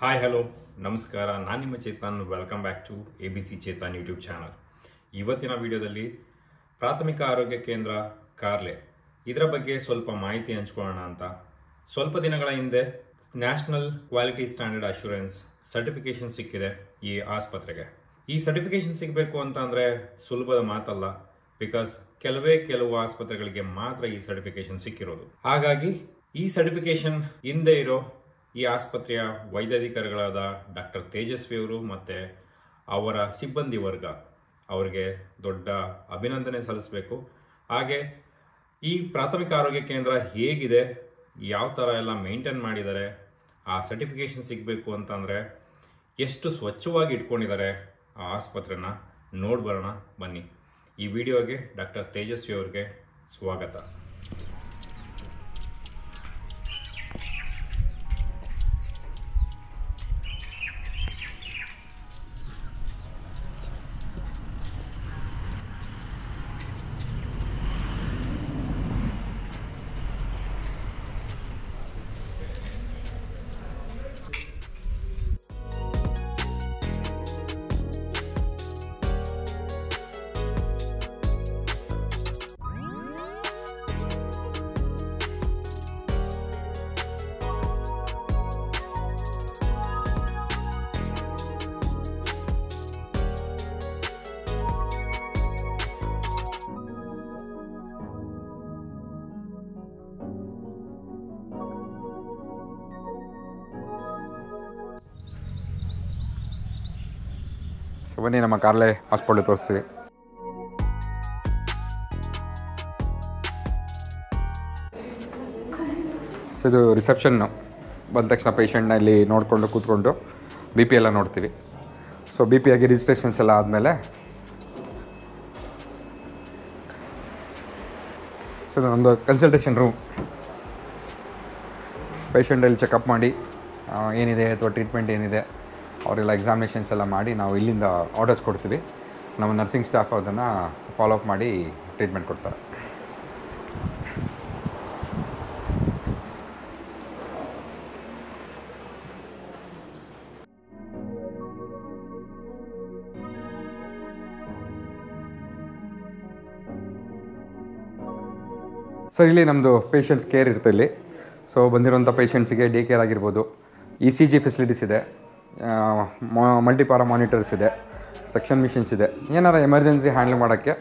Hi hello ನಮಸ್ಕಾರ, ನಾನು ನಿಮ್ಮ Chetan. Welcome back to ABC Chetan YouTube channel. ಇವತ್ತಿನ ವಿಡಿಯೋದಲ್ಲಿ ಪ್ರಾಥಮಿಕ ಆರೋಗ್ಯ ಕೇಂದ್ರ ಕಾರ್ಲೆ ಇದರ ಬಗ್ಗೆ ಸ್ವಲ್ಪ ಮಾಹಿತಿ ಹಂಚ್ಕೊಳ್ಳೋಣ ಅಂತ. ಸ್ವಲ್ಪ ದಿನಗಳ ಹಿಂದೆ national quality standard assurance certification ಸಿಕ್ಕಿದೆ ಈ ಆಸ್ಪತ್ರೆಗೆ. ಈ ಸರ್ಟಿಫಿಕೇಶನ್ ಸಿಗಬೇಕು ಅಂತ ಅಂದರೆ ಸುಲಭದ ಮಾತಲ್ಲ. ಬಿಕಾಸ್ ಕೆಲವು ಆಸ್ಪತ್ರೆಗಳಿಗೆ ಮಾತ್ರ ಈ ಸರ್ಟಿಫಿಕೇಶನ್ ಸಿಕ್ಕಿರೋದು. ಹಾಗಾಗಿ ಈ ಸರ್ಟಿಫಿಕೇಶನ್ ಹಿಂದೆ ಇರೋ ಈ ಆಸ್ಪತ್ರೆಯ ವೈದ್ಯಾಧಿಕಾರಿಗಳಾದ ಡಾಕ್ಟರ್ ತೇಜಸ್ವಿ ಅವರು ಮತ್ತು ಅವರ ಸಿಬ್ಬಂದಿ ವರ್ಗ ಅವರಿಗೆ ದೊಡ್ಡ ಅಭಿನಂದನೆ ಸಲ್ಲಿಸಬೇಕು. ಹಾಗೆ ಈ ಪ್ರಾಥಮಿಕ ಆರೋಗ್ಯ ಕೇಂದ್ರ ಹೇಗಿದೆ, ಯಾವ ಥರ ಎಲ್ಲ ಮೇಂಟೈನ್ ಮಾಡಿದ್ದಾರೆ, ಆ ಸರ್ಟಿಫಿಕೇಶನ್ ಸಿಗಬೇಕು ಅಂತಂದರೆ ಎಷ್ಟು ಸ್ವಚ್ಛವಾಗಿ ಇಟ್ಕೊಂಡಿದ್ದಾರೆ ಆ ಆಸ್ಪತ್ರೆನ ನೋಡ್ಬರೋಣ ಬನ್ನಿ. ಈ ವಿಡಿಯೋಗೆ ಡಾಕ್ಟರ್ ತೇಜಸ್ವಿ ಅವ್ರಿಗೆ ಸ್ವಾಗತ. ಬನ್ನಿ, ನಮ್ಮ ಕಾರ್ಲೆ ಹಾಸ್ಪಿಟಲ್ ತೋರಿಸ್ತೀವಿ. ಸೊ ಇದು ರಿಸೆಪ್ಷನ್ನು. ಬಂದ ತಕ್ಷಣ ಪೇಷಂಟ್ನ ಇಲ್ಲಿ ನೋಡಿಕೊಂಡು ಕೂತ್ಕೊಂಡು ಬಿ ಪಿ ಎಲ್ಲ ನೋಡ್ತೀವಿ. ಸೊ ಬಿ ಪಿ ಆಗಿ ರಿಜಿಸ್ಟ್ರೇಷನ್ಸ್ ಎಲ್ಲ ಆದಮೇಲೆ ಸೊ ಇದೊಂದು ಕನ್ಸಲ್ಟೇಷನ್ ರೂಮ್. ಪೇಷಂಟಲ್ಲಿ ಚೆಕಪ್ ಮಾಡಿ ಏನಿದೆ ಅಥವಾ ಟ್ರೀಟ್ಮೆಂಟ್ ಏನಿದೆ ಅವರೆಲ್ಲ ಎಕ್ಸಾಮಿನೇಷನ್ಸ್ ಎಲ್ಲ ಮಾಡಿ ನಾವು ಇಲ್ಲಿಂದ ಆರ್ಡರ್ಸ್ ಕೊಡ್ತೀವಿ. ನಮ್ಮ ನರ್ಸಿಂಗ್ ಸ್ಟಾಫ್ ಅದನ್ನು ಫಾಲೋ ಅಪ್ ಮಾಡಿ ಟ್ರೀಟ್ಮೆಂಟ್ ಕೊಡ್ತಾರೆ. ಸೊ ಇಲ್ಲಿ ನಮ್ಮದು ಪೇಷಂಟ್ಸ್ ಕೇರ್ ಇರುತ್ತೆ ಇಲ್ಲಿ. ಸೊ ಬಂದಿರೋಂಥ ಪೇಷಂಟ್ಸಿಗೆ ಡೇ ಕೇರ್ ಆಗಿರ್ಬೋದು, ECG ಫೆಸಿಲಿಟೀಸ್ ಇದೆ, ಮಲ್ಟಿಪಾರ ಮಾನಿಟರ್ಸ್ ಇದೆ, ಸೆಕ್ಷನ್ ಮಿಷಿನ್ಸ್ ಇದೆ. ಏನಾರ ಎಮರ್ಜೆನ್ಸಿ ಹ್ಯಾಂಡಲ್ ಮಾಡೋಕ್ಕೆ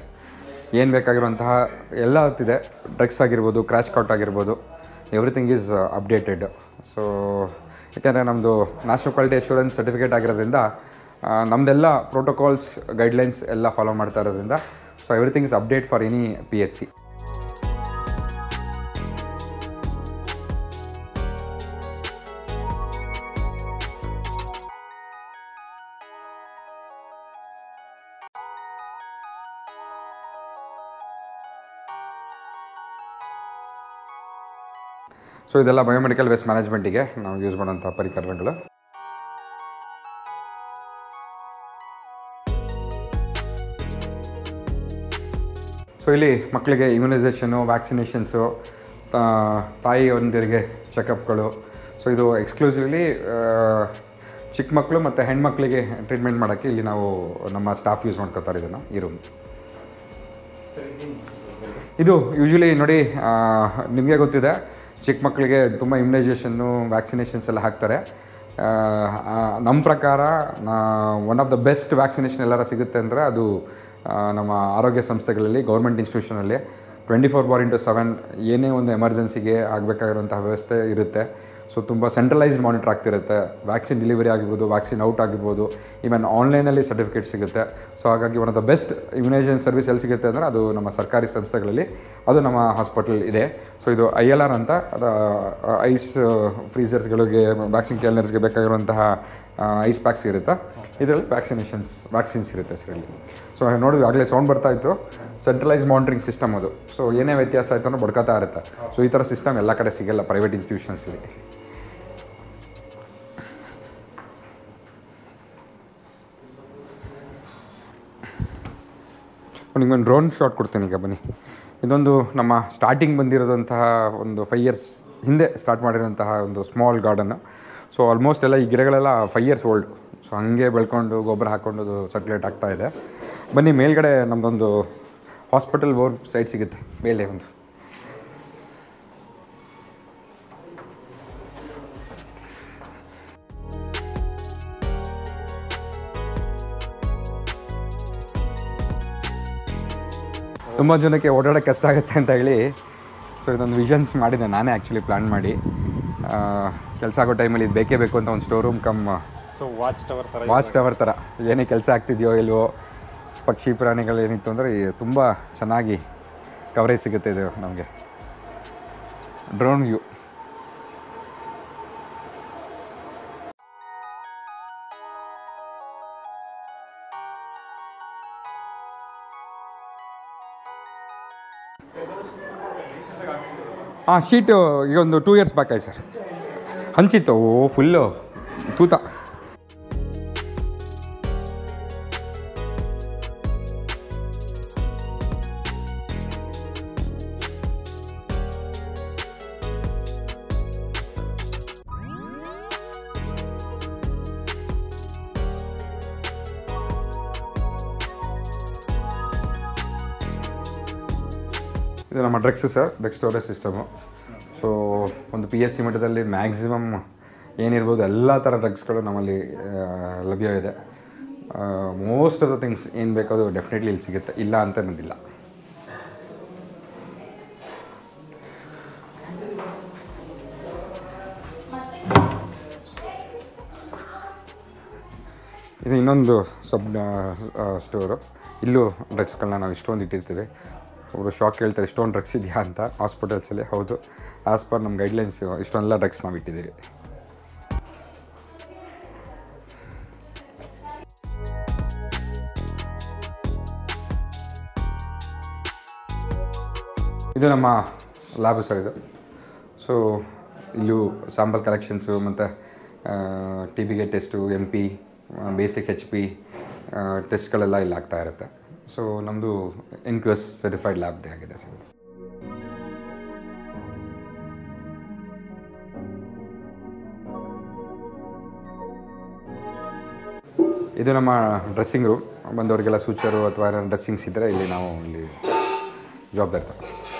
ಏನು ಬೇಕಾಗಿರುವಂತಹ ಎಲ್ಲ ಇದೆ. ಡ್ರಗ್ಸ್ ಆಗಿರ್ಬೋದು, ಕ್ರ್ಯಾಶ್ ಕೌಟ್ ಆಗಿರ್ಬೋದು, ಎವ್ರಿಥಿಂಗ್ ಈಸ್ ಅಪ್ಡೇಟೆಡ್. ಸೊ ಯಾಕೆಂದರೆ ನಮ್ಮದು ನ್ಯಾಷನಲ್ ಕ್ವಾಲಿಟಿ ಅಶ್ಯೂರೆನ್ಸ್ ಸರ್ಟಿಫಿಕೇಟ್ ಆಗಿರೋದ್ರಿಂದ ನಮ್ಮದೆಲ್ಲ ಪ್ರೋಟೋಕಾಲ್ಸ್ ಗೈಡ್ಲೈನ್ಸ್ ಎಲ್ಲ ಫಾಲೋ ಮಾಡ್ತಾ ಇರೋದ್ರಿಂದ so everything is update for any PHC. So ಇದೆಲ್ಲ ಬಯೋಮೆಡಿಕಲ್ ವೇಸ್ಟ್ ಮ್ಯಾನೇಜ್ಮೆಂಟಿಗೆ ನಾವು ಯೂಸ್ ಮಾಡೋಂಥ ಪರಿಕರಗಳು. ಸೊ ಇಲ್ಲಿ ಮಕ್ಕಳಿಗೆ ಇಮ್ಯುನೈಸೇಷನು, ವ್ಯಾಕ್ಸಿನೇಷನ್ಸು, ತಾಯಿಯೊಂದಿಗೆ ಚೆಕಪ್ಗಳು. ಸೊ ಇದು ಎಕ್ಸ್ಕ್ಲೂಸಿವ್ಲಿ ಚಿಕ್ಕ ಮಕ್ಕಳು ಮತ್ತು ಹೆಣ್ಮಕ್ಳಿಗೆ ಟ್ರೀಟ್ಮೆಂಟ್ ಮಾಡೋಕ್ಕೆ ಇಲ್ಲಿ ನಾವು ನಮ್ಮ ಸ್ಟಾಫ್ ಯೂಸ್ ಮಾಡ್ಕೊತಾರೆ ಇದನ್ನು, ಈ ರೂಮ್. ಇದು ಯೂಶ್ವಲಿ ನೋಡಿ, ನಿಮಗೆ ಗೊತ್ತಿದೆ, ಚಿಕ್ಕ ಮಕ್ಕಳಿಗೆ ತುಂಬ ಇಮ್ಯುನೈಸೇಷನ್ನು, ವ್ಯಾಕ್ಸಿನೇಷನ್ಸ್ ಎಲ್ಲ ಹಾಕ್ತಾರೆ. ನಮ್ಮ ಪ್ರಕಾರ one of the best vaccination ಎಲ್ಲರ ಸಿಗುತ್ತೆ ಅಂದರೆ ಅದು ನಮ್ಮ ಆರೋಗ್ಯ ಸಂಸ್ಥೆಗಳಲ್ಲಿ, ಗೌರ್ಮೆಂಟ್ ಇನ್ಸ್ಟಿಟ್ಯೂಷನಲ್ಲಿ 24/7 ಏನೇ ಒಂದು ಎಮರ್ಜೆನ್ಸಿಗೆ ಆಗಬೇಕಾಗಿರುವಂಥ ವ್ಯವಸ್ಥೆ ಇರುತ್ತೆ. ಸೊ ತುಂಬ ಸೆಂಟ್ರಲೈಸ್ಡ್ ಮಾನಿಟರ್ ಆಗ್ತಿರುತ್ತೆ. ವ್ಯಾಕ್ಸಿನ್ ಡೆಲಿವರಿ ಆಗಿರ್ಬೋದು, ವ್ಯಾಕ್ಸಿನ್ ಔಟ್ ಆಗಿರ್ಬೋದು, ಈವನ್ ಆನ್ಲೈನಲ್ಲಿ ಸರ್ಟಿಫಿಕೇಟ್ ಸಿಗುತ್ತೆ. ಸೊ ಹಾಗಾಗಿ one of the best immunisation service ಎಲ್ಲಿ ಸಿಗುತ್ತೆ ಅಂದರೆ ಅದು ನಮ್ಮ ಸರ್ಕಾರಿ ಸಂಸ್ಥೆಗಳಲ್ಲಿ, ಅದು ನಮ್ಮ ಹಾಸ್ಪಿಟಲ್ ಇದೆ. ಸೊ ಇದು ILR ಅಂತ, ಅದು ಐಸ್ ಫ್ರೀಸರ್ಸ್ಗಳಿಗೆ, ವ್ಯಾಕ್ಸಿನ್ ಕ್ಯಾಲೆಂಡರ್ಸ್ಗೆ ಬೇಕಾಗಿರುವಂತಹ ಐಸ್ ಪ್ಯಾಕ್ಸ್ ಇರುತ್ತೆ. ಇದರಲ್ಲಿ ವ್ಯಾಕ್ಸಿನ್ಸ್ ಇರುತ್ತೆ ಸರ್ ಇಲ್ಲಿ. ಸೊ ನೋಡಿದ್ವಿ ಆಗಲೇ ಸೌಂಡ್ ಬರ್ತಾಯಿತ್ತು. ಸೆಂಟ್ರಲೈಸ್ ಮಾನಿಟರಿಂಗ್ ಸಿಸ್ಟಮ್ ಅದು. ಸೊ ಏನೇ ವ್ಯತ್ಯಾಸ ಆಯಿತು ಅನ್ನೋ ಬಡ್ಕೋತಾ ಇರುತ್ತೆ. ಸೊ ಈ ಥರ ಸಿಸ್ಟಮ್ ಎಲ್ಲ ಕಡೆ ಸಿಗಲ್ಲ ಪ್ರೈವೇಟ್ ಇನ್ಸ್ಟಿಟ್ಯೂಷನ್ಸಲ್ಲಿ. ನಿಮ್ಗೊಂದು ಡ್ರೋನ್ ಶಾಟ್ ಕೊಡ್ತೀನಿ ಈಗ, ಬನ್ನಿ. ಇದೊಂದು ನಮ್ಮ ಸ್ಟಾರ್ಟಿಂಗ್ ಬಂದಿರೋದಂತಹ ಒಂದು 5 years ಹಿಂದೆ ಸ್ಟಾರ್ಟ್ ಮಾಡಿರೋಂತಹ ಒಂದು ಸ್ಮಾಲ್ ಗಾರ್ಡನ್ನು. ಸೊ ಆಲ್ಮೋಸ್ಟ್ ಎಲ್ಲ ಈ ಗಿಡಗಳೆಲ್ಲ 5 years ಓಲ್ಡ್. ಸೊ ಹಾಗೆ ಬೆಳ್ಕೊಂಡು ಗೊಬ್ಬರ ಹಾಕ್ಕೊಂಡು ಸರ್ಕ್ಯುಲೇಟ್ ಆಗ್ತಾಯಿದೆ. ಬನ್ನಿ ಮೇಲ್ಗಡೆ ನಮ್ಮದೊಂದು ಹಾಸ್ಪಿಟಲ್ ಬೋರ್ ಸೈಟ್ ಸಿಗುತ್ತೆ ಮೇಲೆ ಒಂದು. ತುಂಬ ಜನಕ್ಕೆ ಓಡಾಡೋಕ್ಕೆ ಕಷ್ಟ ಆಗುತ್ತೆ ಅಂತ ಹೇಳಿ ಸೊ ಇದೊಂದು ವಿಷನ್ಸ್ ಮಾಡಿದೆ ನಾನೇ ಆ್ಯಕ್ಚುಲಿ ಪ್ಲ್ಯಾನ್ ಮಾಡಿ. ಕೆಲಸ ಆಗೋ ಟೈಮಲ್ಲಿ ಇದು ಬೇಕೇ ಬೇಕು ಅಂತ ಒಂದು store room come so watch tower ಥರ ಏನೇ ಕೆಲಸ ಆಗ್ತಿದೆಯೋ ಇಲ್ವೋ ಪಕ್ಷಿ ಪ್ರಾಣಿಗಳು ಏನಿತ್ತು ಅಂದರೆ ತುಂಬ ಚೆನ್ನಾಗಿ ಕವರೇಜ್ ಸಿಗುತ್ತೆ ಇದು ನಮಗೆ. Drone view. ಶೀಟು ಈಗ ಒಂದು 2 years ಬ್ಯಾಕ್ ಆಯ್ತು ಸರ್. ಹಂಚಿತ್ತು ಫುಲ್ಲು ತೂತ. ಇದು ನಮ್ಮ drugs sir, drug storage system. So ಒಂದು PSC ಮಟ್ಟದಲ್ಲಿ ಮ್ಯಾಕ್ಸಿಮಮ್ ಏನಿರ್ಬೋದು ಎಲ್ಲ ಥರ ಡ್ರಗ್ಸ್ಗಳು ನಮ್ಮಲ್ಲಿ ಲಭ್ಯ ಇದೆ. ಮೋಸ್ಟ್ ಆಫ್ ದ ಥಿಂಗ್ಸ್ ಏನು ಬೇಕಾದರೂ ಡೆಫಿನೆಟ್ಲಿ ಇಲ್ಲಿ ಸಿಗುತ್ತೆ, ಇಲ್ಲ ಅಂತ ಅನ್ನೋದಿಲ್ಲ. ಇದು ಇನ್ನೊಂದು ಸ್ಟೋರು. ಇಲ್ಲೂ ಡ್ರಗ್ಸ್ಗಳನ್ನ ನಾವು ಇಷ್ಟೊಂದು ಇಟ್ಟಿರ್ತೀವಿ. ಒಬ್ಬರು ಶಾಕ್ ಹೇಳ್ತಾರೆ ಇಷ್ಟೊಂದು ಡ್ರಗ್ಸ್ ಇದೆಯಾ ಅಂತ ಹಾಸ್ಪಿಟಲ್ಸಲ್ಲಿ. ಹೌದು, ಆ್ಯಸ್ ಪರ್ ನಮ್ಮ ಗೈಡ್ಲೈನ್ಸ್ ಇಷ್ಟೊಂದೆಲ್ಲ ಡ್ರಗ್ಸ್ ನಾವು ಇಟ್ಟಿದ್ದೀವಿ. ಇದು ನಮ್ಮ ಲ್ಯಾಬು ಸರ್ ಇದು. ಸೊ ಇಲ್ಲೂ ಸ್ಯಾಂಪಲ್ ಕಲೆಕ್ಷನ್ಸು ಮತ್ತು TB test, MP, basic HP ಟೆಸ್ಟ್ಗಳೆಲ್ಲ ಇಲ್ಲಿ ಆಗ್ತಾ ಇರುತ್ತೆ. ಸೊ ನಮ್ಮದು NQS ಸರ್ಟಿಫೈಡ್ ಲ್ಯಾಬ್ ಆಗಿದೆ ಸರ್. ಇದು ನಮ್ಮ ಡ್ರೆಸ್ಸಿಂಗ್ ರೂಮ್. ಬಂದವರಿಗೆಲ್ಲ ಸೂಚರು ಅಥವಾ ಏನಾದ್ರು ಡ್ರೆಸ್ಸಿಂಗ್ಸ್ ಇದ್ದರೆ ಇಲ್ಲಿ ನಾವು ಇಲ್ಲಿ ಜವಾಬ್ದಾರಿ ತಗೊಳ್ತೀವಿ.